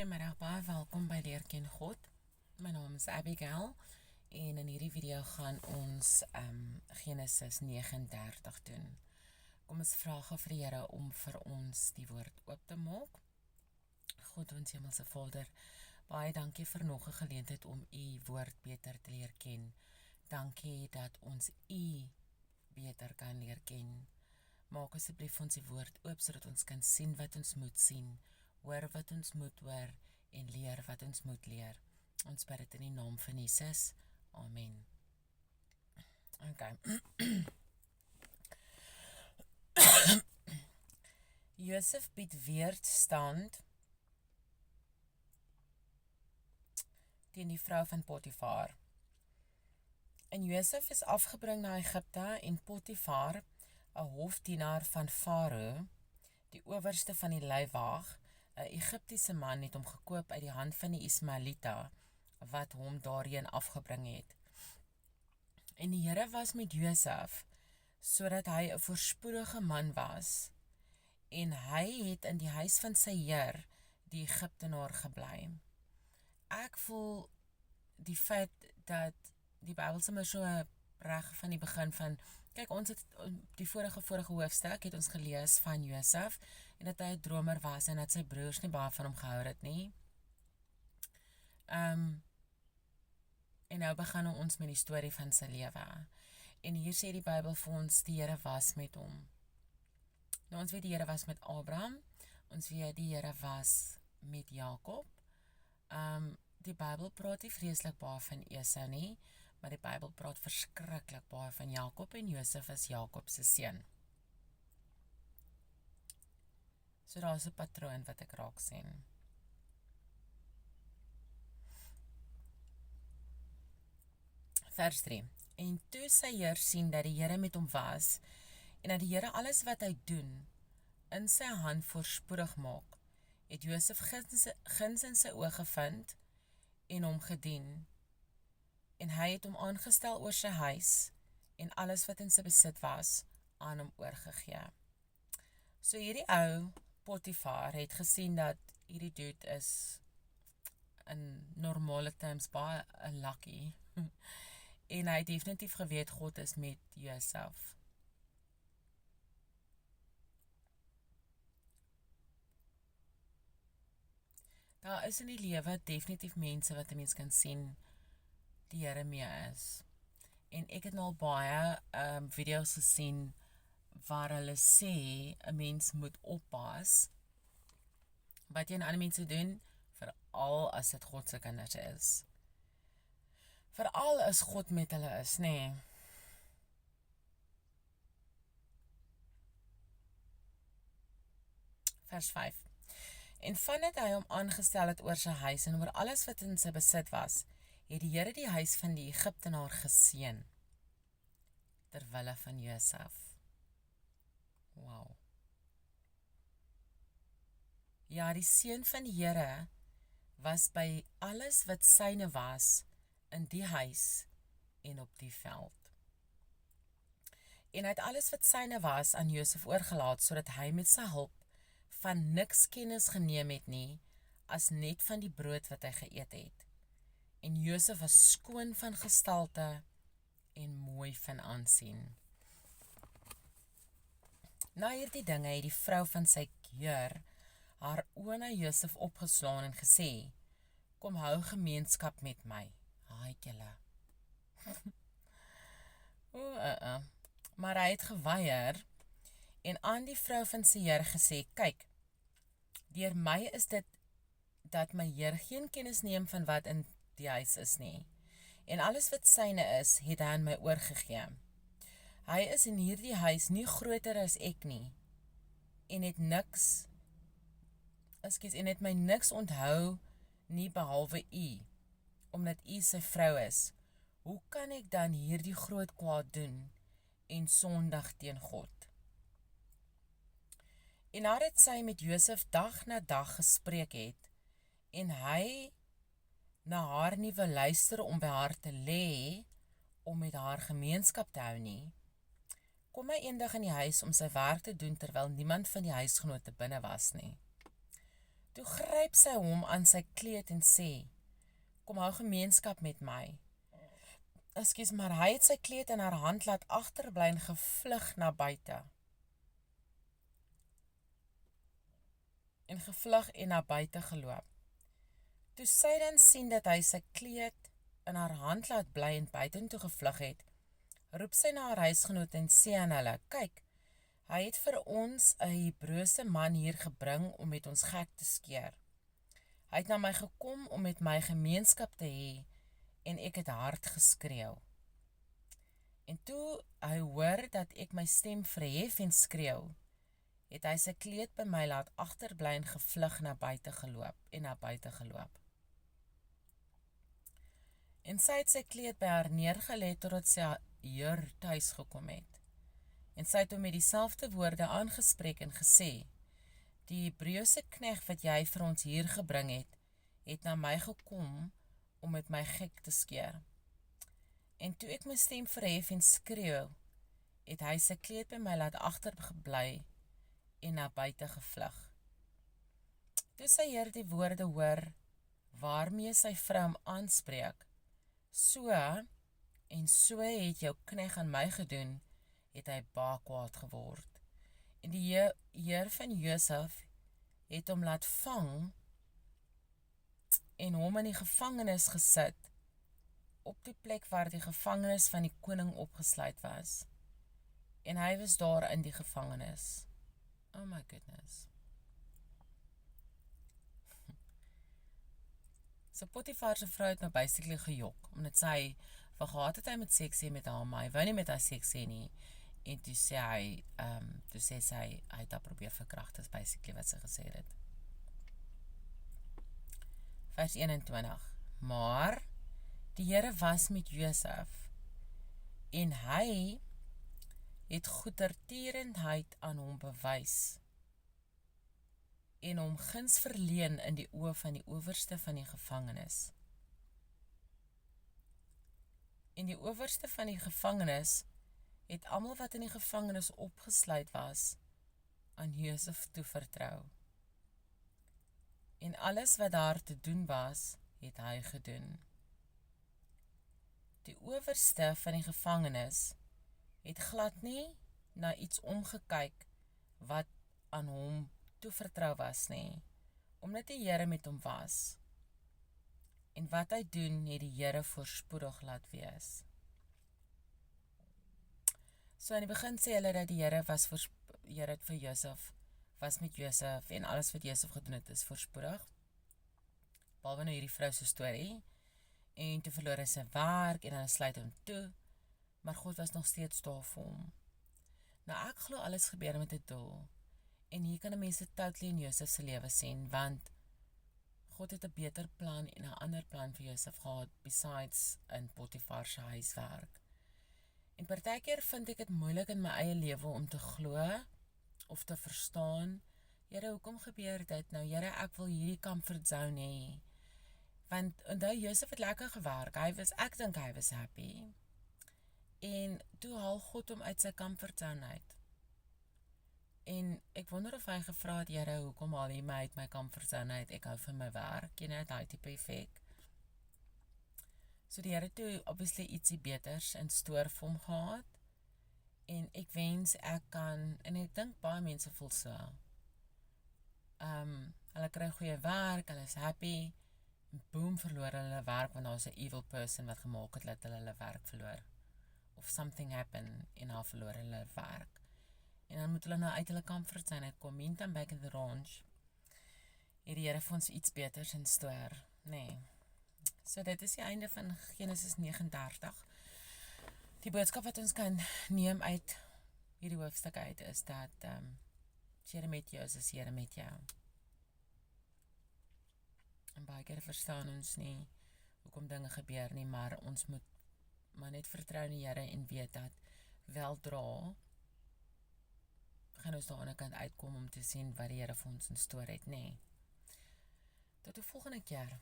Goeiemiddag, baie welkom by Leer Ken God. My naam is Abigail en in hierdie video gaan ons Genesis 39 doen. Kom ons vra gou vir die Here om vir ons die woord oop te maak. God, ons hemelse Vader, baie dankie vir nog 'n geleentheid om u woord beter te leer ken. Dankie dat ons u beter kan leer ken. Maak asseblief ons die woord oop sodat ons kan sien wat ons moet sien, hoor wat ons moet hoor en leer wat ons moet leer. Ons bid dit in die naam van Jesus. Amen. Okay. Josef bied weerstand teen die vrou van Potifar. En Josef is afgebring na Egipte en Potifar, 'n hofdienaar van Farao, die owerste van die leiwag, 'n Egiptiese man, het hom gekoop uit die hand van die Ismaelita, wat hom daarheen afgebring het. En die Here was met Josef, sodat hy 'n voorspoedige man was, en hy het in die huis van sy heer, die Egiptenaar, gebly. Ek voel die feit dat die Bybel sommer so reg van die begin van, kyk, ons het die vorige hoofstuk het ons gelees van Josef, en dat hy 'n dromer was, en dat sy broers nie baie van hom gehou het nie. En nou begin ons met die storie van sy lewe. En hier sê die Bybel vir ons, die Here was met hom. Nou, ons weet die Here was met Abraham, ons weet die Here was met Jakob. Die Bybel praat nie vreeslik baie van Esau nie, maar die Bybel praat verskriklik baie van Jakob, en Josef is Jakob se seun. So daar is 'n patroon wat ek raak sien. Vers 3. En toe sy heer sien dat die Here met hom was, en dat die Here alles wat hy doen, in sy hand voorspoedig maak, het Josef guns in sy oë gevind, en hom gedien, en hy het hom aangestel oor sy huis, en alles wat in sy besit was, aan hom oorgegee. So hierdie ou, Potifar, het gesien dat hierdie dude is, in normale terms, baie 'n lucky, en hy het definitief geweet, God is met Josef. Daar is in die lewe definitief mense wat 'n mens kan sien, die Here mee is. En ek het nou al baie video's gesien, waar hulle sê, 'n mens moet oppas, wat jy aan ander mense doen, veral as dit God se kinders is. Veral as God met hulle is, nê. Vers 5. En vandat hy hom aangestel het oor sy huis, en oor alles wat in sy besit was, het die Here die huis van die Egiptenaar geseën, terwille van Josef. Wow. Ja, die seën van die Here was by alles wat syne was, in die huis en op die veld. En hy het alles wat syne was aan Josef oorgelaat, sodat hy met sy hulp van niks kennis geneem het nie, as net van die brood wat hy geëet het. En Josef was skoon van gestalte en mooi van aansien. Na hierdie dinge het die vrou van sy heer haar oë na Josef opgeslaan en gesê, kom hou gemeenskap met my. Haat julle. Maar hy het geweier, en aan die vrou van sy heer gesê, kyk, deur my is dit, dat my heer geen kennis neem van wat in die huis is nie, en alles wat syne is, het hy aan my oorgegee. Hy is in hierdie huis nie groter as ek nie, en het my niks onthou nie behalwe u, omdat u sy vrou is. Hoe kan ek dan hierdie groot kwaad doen, en sondig teen God? En nadat sy met Josef dag na dag gespreek het, en hy na haar nie wil luister om by haar te lê, om met haar gemeenskap te hou nie, kom hy eendag in die huis om sy werk te doen, terwyl niemand van die huisgenote binne was nie. Toe gryp sy hom aan sy kleed en sê, kom hou gemeenskap met my. Ekskuus, maar hy het sy kleed in haar hand laat agterbly en gevlug na buite. En na buite geloop. Toe sy dan sien dat hy sy kleed in haar hand laat bly en buitentoe gevlug het, roep sy na haar huisgenoot en sê aan hulle, kyk, hy het vir ons 'n Hebreëse man hier gebring om met ons gek te skeer. Hy het na my gekom om met my gemeenskap te hê en ek het hard geskreeu. En toe hy hoor dat ek my stem verhef en skreeu, het hy sy kleed by my laat agterbly en gevlug na buite geloop. En sy het sy kleed by haar neergelê totdat sy heer tuis gekom het. En sy het hom met dieselfde woorde aangespreek en gesê, die Hebreëse knegt wat jy vir ons hier gebring het na my gekom om met my gek te skeer. En toe ek my stem verhef en skreeu, het hy sy kleed by my laat agterbly en na buite gevlug. Toe sy heer die woorde hoor, waarmee sy vrou hom aanspreek, so het jou knegt aan my gedoen, het hy baie kwaad geword. En die heer van Josef het hom laat vang en hom in die gevangenis gesit, op die plek waar die gevangenis van die koning opgesluit was. En hy was daar in die gevangenis. Oh my goodness. So Potifar se vrou het nou basically gejok, omdat sy vergaat het hy met seks hê met haar, maar hy wou nie met haar seks hê nie. En toe sê sy, hy het haar probeer verkragt, is basically wat sy gesê het. Vers 21. Maar die Here was met Josef, en hy het goedertierenheid aan hom bewys, en hom guns verleen in die oë van die owerste van die gevangenis. En die owerste van die gevangenis het almal wat in die gevangenis opgesluit was, aan Josef toevertrou. En alles wat daar te doen was, het hy gedoen. Die owerste van die gevangenis het glad nie na iets omgekyk wat aan hom toevertrou was nie, omdat die Here met hom was. En wat hy doen, het die Here voorspoedig laat wees. So in die begin sê hulle dat die Here het vir Josef, was met Josef, en alles wat Josef gedoen het is voorspoedig. Behalwe nou hierdie vrou se storie, en toe verloor hy sy werk, en hulle sluit hom toe, maar God was nog steeds daar vir hom. Nou ek glo alles gebeur met 'n doel, en hier kan 'n mens totally in Josef se lewe sien, want God het 'n beter plan en 'n ander plan vir Josef gehad, besides in Potifar se huiswerk. En partykeer vind ek dit moeilik in my eie lewe om te glo, of te verstaan, Here, hoekom gebeur dit nou? Here, ek wil hierdie comfort zone hê. Want onthou, Josef het lekker gewerk, ek dink hy was happy. En toe haal God hom uit sy comfort zone uit. En ek wonder of hy gevra het, Here, hoekom haal jy my uit my comfort zone uit? Ek hou van my werk, daai tipe effek. So die Here toe obviously ietsie beters in store vir hom gehad. En ek wens ek kan, en ek dink baie mense voel so. Hulle kry goeie werk, hulle is happy, en boom, verloor hulle werk, want daar is 'n evil person wat gemaak het dat hulle werk verloor. Of something happen, en hulle verloor hulle werk. En dan moet hulle nou uit hulle comfort zone uitkom, meantime back in the range, het die Here vir ons iets beters in store, nee. So dit is die einde van Genesis 39. Die boodskap wat ons kan neem uit hierdie hoofstuk uit, is dat Here met jou is Here met jou. En baie keer verstaan ons nie hoekom dinge gebeur nie, maar ons moet maar net vertrou in die Here en weet dat weldra gaan ons daar aan die kant uitkom om te sien wat die Here vir ons in store het, nee. Tot die volgende keer.